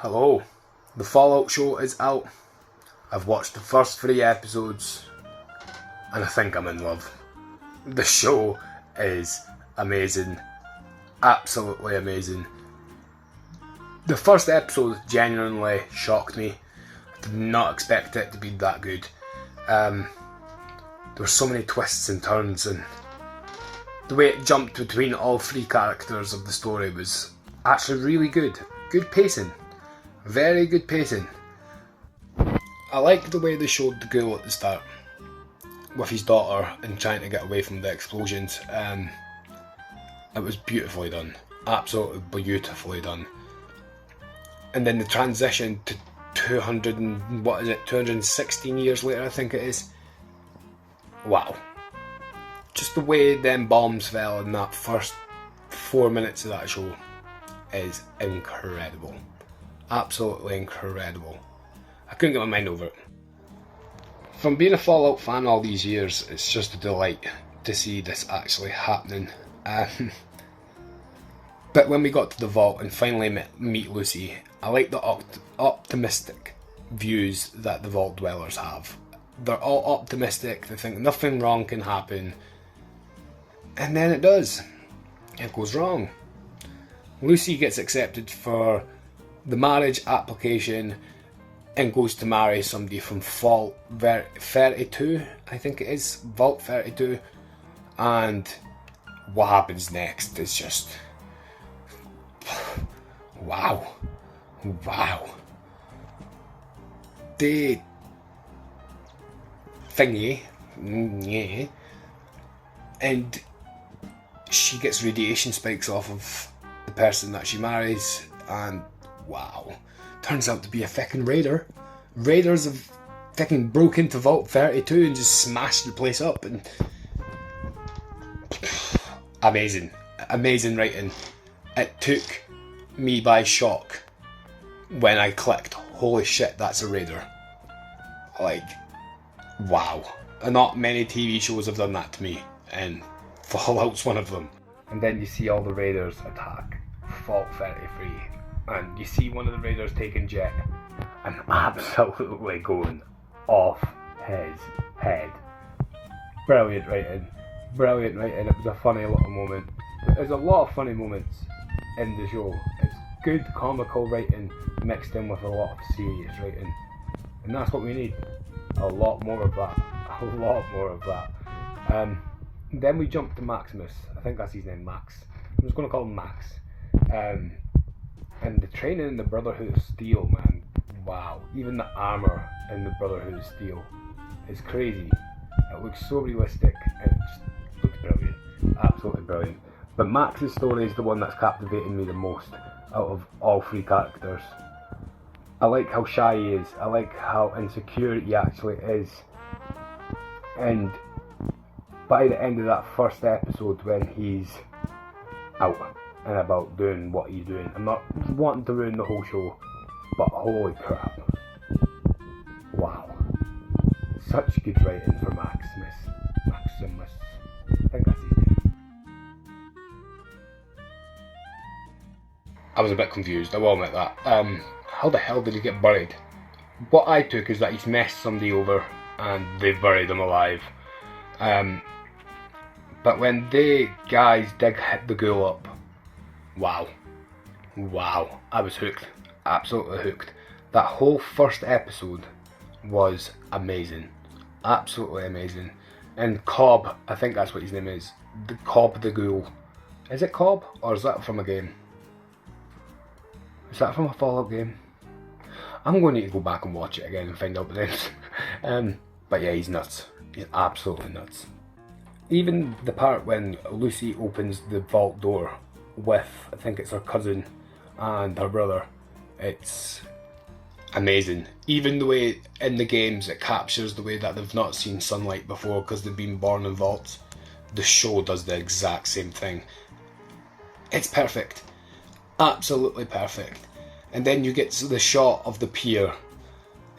Hello, the Fallout show is out. I've watched the first 3 episodes and I think I'm in love. The show is amazing, absolutely amazing. The first episode genuinely shocked me. I did not expect it to be that good. There were so many twists and turns, and the way it jumped between all 3 characters of the story was actually really good. Good pacing. Very good pacing. I liked the way they showed the ghoul at the start with his daughter and trying to get away from the explosions. It was beautifully done. Absolutely beautifully done. And then the transition to 216 years later, I think it is. Wow. Just the way them bombs fell in that first 4 minutes of that show is incredible. Absolutely incredible. I couldn't get my mind over it. From being a Fallout fan all these years, it's just a delight to see this actually happening. But when we got to the vault and finally meet Lucy, I like the optimistic views that the vault dwellers have. They're all optimistic, they think nothing wrong can happen, and then it does. It goes wrong. Lucy gets accepted for the marriage application and goes to marry somebody from Vault 32, I think it is, Vault 32, and what happens next is just wow. The thingy, yeah, and she gets radiation spikes off of the person that she marries, and wow, turns out to be a fucking raider. Raiders have fucking broke into Vault 32 and just smashed the place up, and amazing writing. It took me by shock when I clicked, holy shit, that's a raider. Like, wow. And not many TV shows have done that to me, and Fallout's one of them. And then you see all the raiders attack Vault 33, and you see one of the raiders taking Jet and absolutely going off his head. Brilliant writing. It was a funny little moment. There's a lot of funny moments in the show. It's good comical writing mixed in with a lot of serious writing, and that's what we need. A lot more of that. Then we jump to Maximus. I think that's his name, Max. I'm just going to call him Max. And the training in the Brotherhood of Steel, man, wow. Even the armour in the Brotherhood of Steel is crazy. It looks so realistic and it just looks brilliant. Absolutely brilliant. But Max's story is the one that's captivating me the most out of all 3 characters. I like how shy he is. I like how insecure he actually is. And by the end of that first episode, when he's out and about doing what he's doing, I'm not wanting to ruin the whole show, but holy crap. Wow. Such good writing for Maximus. I think that's his name. I was a bit confused, I will admit that. How the hell did he get buried? What I took is that he's messed somebody over and they've buried him alive. But when the guys hit the ghoul up, wow, I was hooked, absolutely hooked. That whole first episode was amazing, absolutely amazing. And Cobb, I think that's what his name is, the Cobb the Ghoul. Is it Cobb, or is that from a game? Is that from a Fallout game? I'm going to need to go back and watch it again and find out the names. But yeah, he's nuts. He's absolutely nuts. Even the part when Lucy opens the vault door with, I think it's her cousin and her brother, it's amazing. Even the way in the games it captures the way that they've not seen sunlight before because they've been born in vaults. The show does the exact same thing. It's perfect. Absolutely perfect. And then you get to the shot of the pier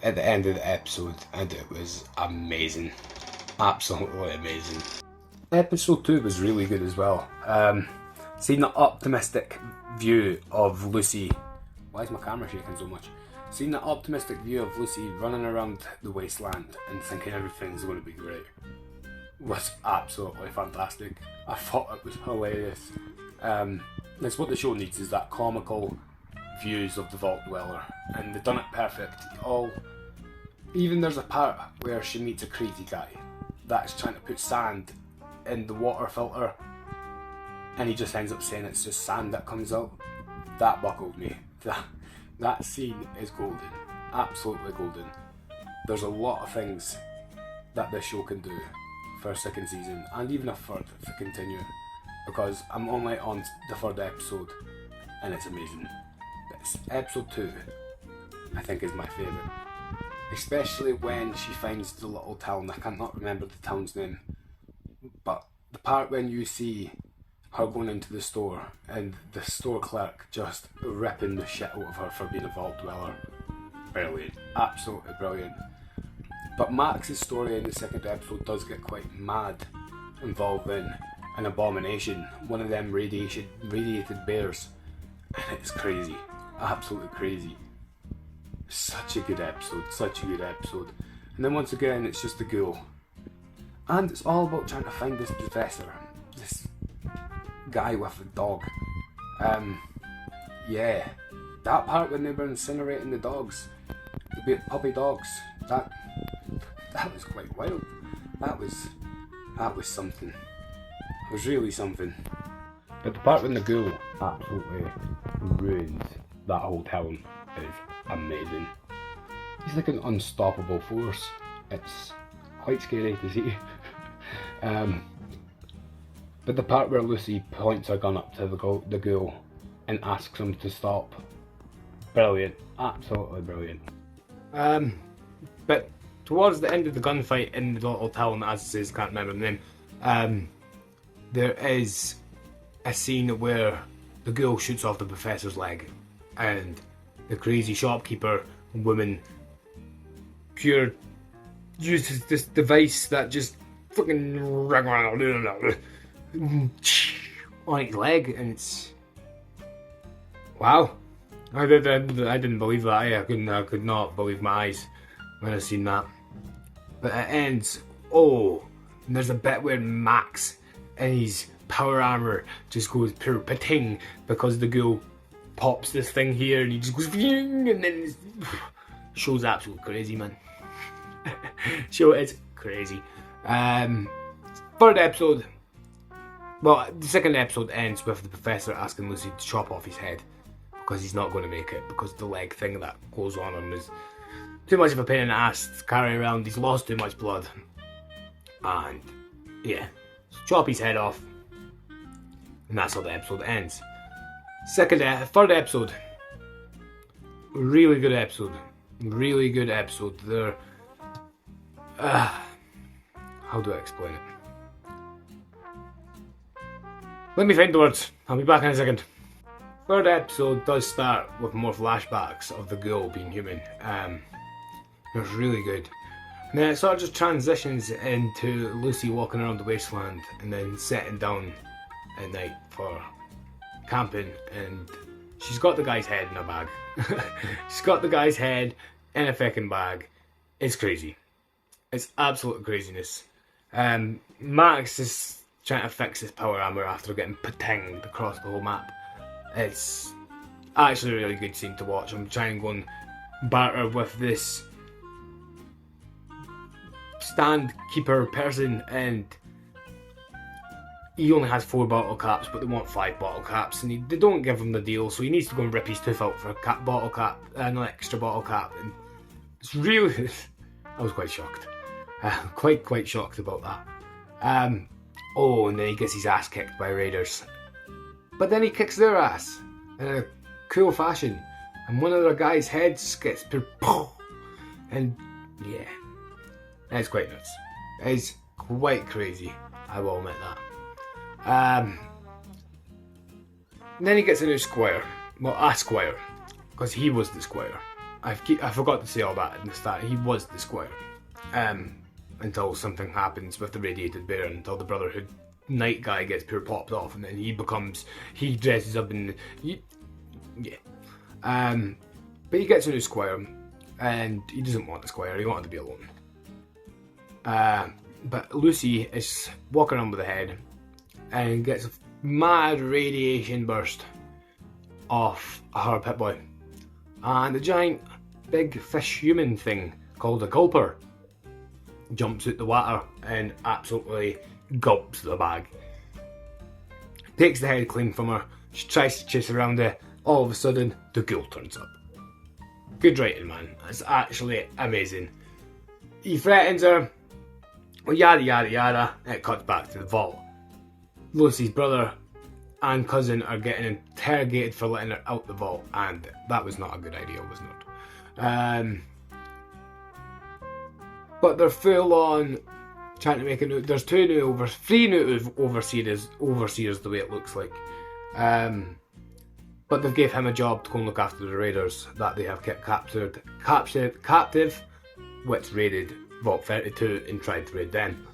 at the end of the episode, and it was amazing. Absolutely amazing. Episode 2 was really good as well. Seeing the optimistic view of Lucy Why is my camera shaking so much? Seeing the optimistic view of Lucy running around the wasteland and thinking everything's going to be great was absolutely fantastic. I thought it was hilarious. That's what the show needs, is that comical views of the Vault Dweller, and they've done it perfect. Even there's a part where she meets a crazy guy that's trying to put sand in the water filter, and he just ends up saying it's just sand that comes out. That buckled me. That scene is golden, absolutely golden. There's a lot of things that this show can do for a second season, and even a third if they continue, because I'm only on the third episode and it's amazing. But episode 2 I think is my favourite, especially when she finds the little town. I cannot remember the town's name, but the part when you see her going into the store and the store clerk just ripping the shit out of her for being a Vault Dweller. Brilliant, absolutely brilliant. But Max's story in the second episode does get quite mad, involving an abomination, one of them radiated bears, and it's crazy, absolutely crazy. Such a good episode, such a good episode. And then once again it's just the ghoul, and it's all about trying to find this professor, this guy with a dog. Yeah, that part when they were incinerating the dogs, the puppy dogs, that was quite wild. That was something. It was really something. But the part when the ghoul absolutely ruins that whole town is amazing. He's like an unstoppable force. It's quite scary to see. But the part where Lucy points her gun up to the ghoul and asks him to stop, brilliant, absolutely brilliant. But towards the end of the gunfight in the little town, as it says, can't remember the name, there is a scene where the ghoul shoots off the professor's leg, and the crazy shopkeeper woman uses this device that just fucking on his leg, and it's wow. I didn't believe that. I could not believe my eyes when I seen that. But it ends. Oh, and there's a bit where Max and his power armor just goes pure pating because the ghoul pops this thing here, and he just goes and then show's absolutely crazy, man. Show is crazy. Third episode. Well, the second episode ends with the professor asking Lucy to chop off his head because he's not going to make it, because the leg thing that goes on him is too much of a pain in the ass to carry around. He's lost too much blood, and yeah, so chop his head off, and that's how the episode ends. Third episode, really good episode, really good episode. There, how do I explain it? Let me find the words. I'll be back in a second. Third episode does start with more flashbacks of the ghoul being human. It was really good. And then it sort of just transitions into Lucy walking around the wasteland and then setting down at night for camping, and she's got the guy's head in a bag. She's got the guy's head in a fucking bag. It's crazy. It's absolute craziness. Max is trying to fix his power armor after getting patinged across the whole map. It's actually a really good scene to watch. I'm trying to go and barter with this stand keeper person, and he only has 4 bottle caps, but they want 5 bottle caps, and they don't give him the deal, so he needs to go and rip his tooth out for a bottle cap, an extra bottle cap, and it's really, I was quite shocked, quite shocked about that. Oh, and then he gets his ass kicked by raiders, but then he kicks their ass in a cool fashion, and one of their guys' heads gets pure, and yeah, it's quite nuts. It's quite crazy, I will admit that. Then he gets a new squire. Well, a squire, because he was the squire. I forgot to say all that in the start. He was the squire. Until something happens with the radiated bear, until the Brotherhood Knight guy gets pure popped off, and then he dresses up in yeah. But he gets a new squire, and he doesn't want the squire, he wanted to be alone. But Lucy is walking around with the head and gets a mad radiation burst off her Pip-Boy. And a giant big fish human thing called a gulper jumps out the water and absolutely gulps the bag. Takes the head clean from her, she tries to chase around it, all of a sudden the ghoul turns up. Good writing, man, it's actually amazing. He threatens her, well, yada yada yada, it cuts back to the vault. Lucy's brother and cousin are getting interrogated for letting her out the vault, and that was not a good idea, was not. But they're full on trying to make a new. There's three new overseers the way it looks like. But they've gave him a job to go and look after the raiders that they have kept captive, which raided Vault 32 and tried to raid them.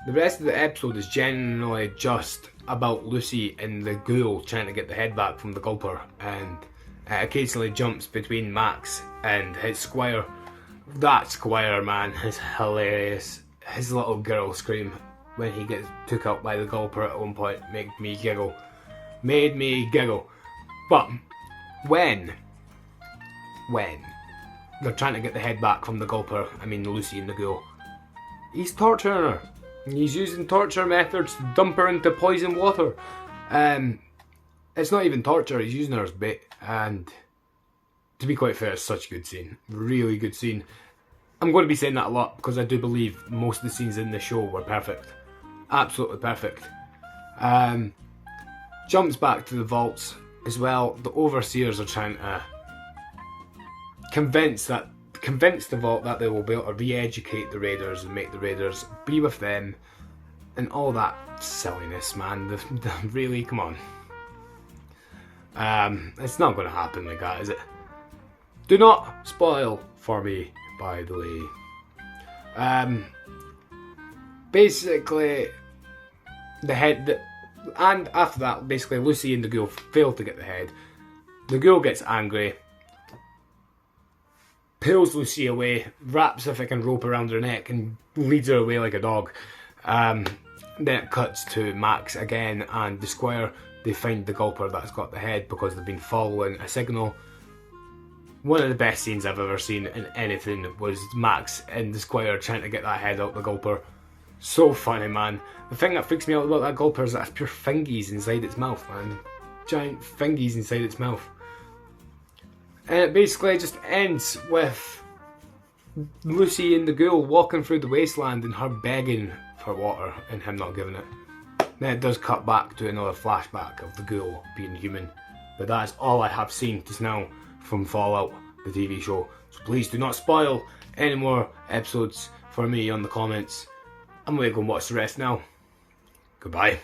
The rest of the episode is generally just about Lucy and the ghoul trying to get the head back from the gulper, and it occasionally jumps between Max and his squire. That squire, man, is hilarious. His little girl scream when he gets took out by the gulper at one point made me giggle. But when they're trying to get the head back from the gulper, I mean Lucy and the ghoul, he's torturing her. He's using torture methods to dump her into poison water. It's not even torture, he's using her as bait. And to be quite fair, it's such a good scene. Really good scene. I'm going to be saying that a lot because I do believe most of the scenes in the show were perfect. Absolutely perfect. Jumps back to the vaults as well. The overseers are trying to convince the vault that they will be able to re-educate the raiders and make the raiders be with them and all that silliness, man. Really, come on. It's not going to happen like that, is it? Do not spoil for me, by the way. Basically, and after that, basically Lucy and the ghoul fail to get the head. The ghoul gets angry, pulls Lucy away, wraps a fucking rope around her neck and leads her away like a dog. Then it cuts to Max again and the squire. They find the gulper that's got the head because they've been following a signal. One of the best scenes I've ever seen in anything was Max and the squire trying to get that head out the gulper. So funny, man. The thing that freaks me out about that gulper is that it's pure fingies inside its mouth, man. Giant fingies inside its mouth. And it basically just ends with Lucy and the ghoul walking through the wasteland and her begging for water and him not giving it. Then it does cut back to another flashback of the ghoul being human. But that's all I have seen just now from Fallout, the TV show. So please do not spoil any more episodes for me on the comments. I'm going to go and watch the rest now. Goodbye.